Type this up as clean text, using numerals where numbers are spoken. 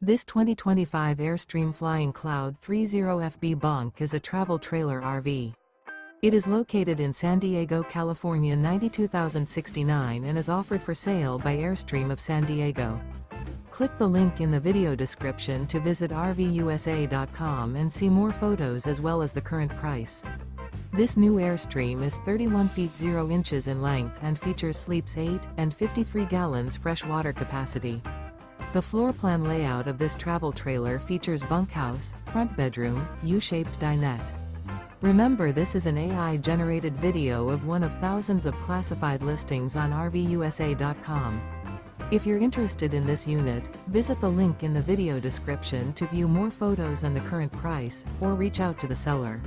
This 2025 Airstream Flying Cloud 30FB Bunk is a travel trailer RV. It is located in San Diego, California 92069 and is offered for sale by Airstream of San Diego. Click the link in the video description to visit RVUSA.com and see more photos as well as the current price. This new Airstream is 31 feet 0 inches in length and features sleeps 8 and 53 gallons fresh water capacity. The floor plan layout of this travel trailer features bunkhouse, front bedroom, U-shaped dinette. Remember, this is an AI-generated video of one of thousands of classified listings on RVUSA.com. If you're interested in this unit, visit the link in the video description to view more photos and the current price, or reach out to the seller.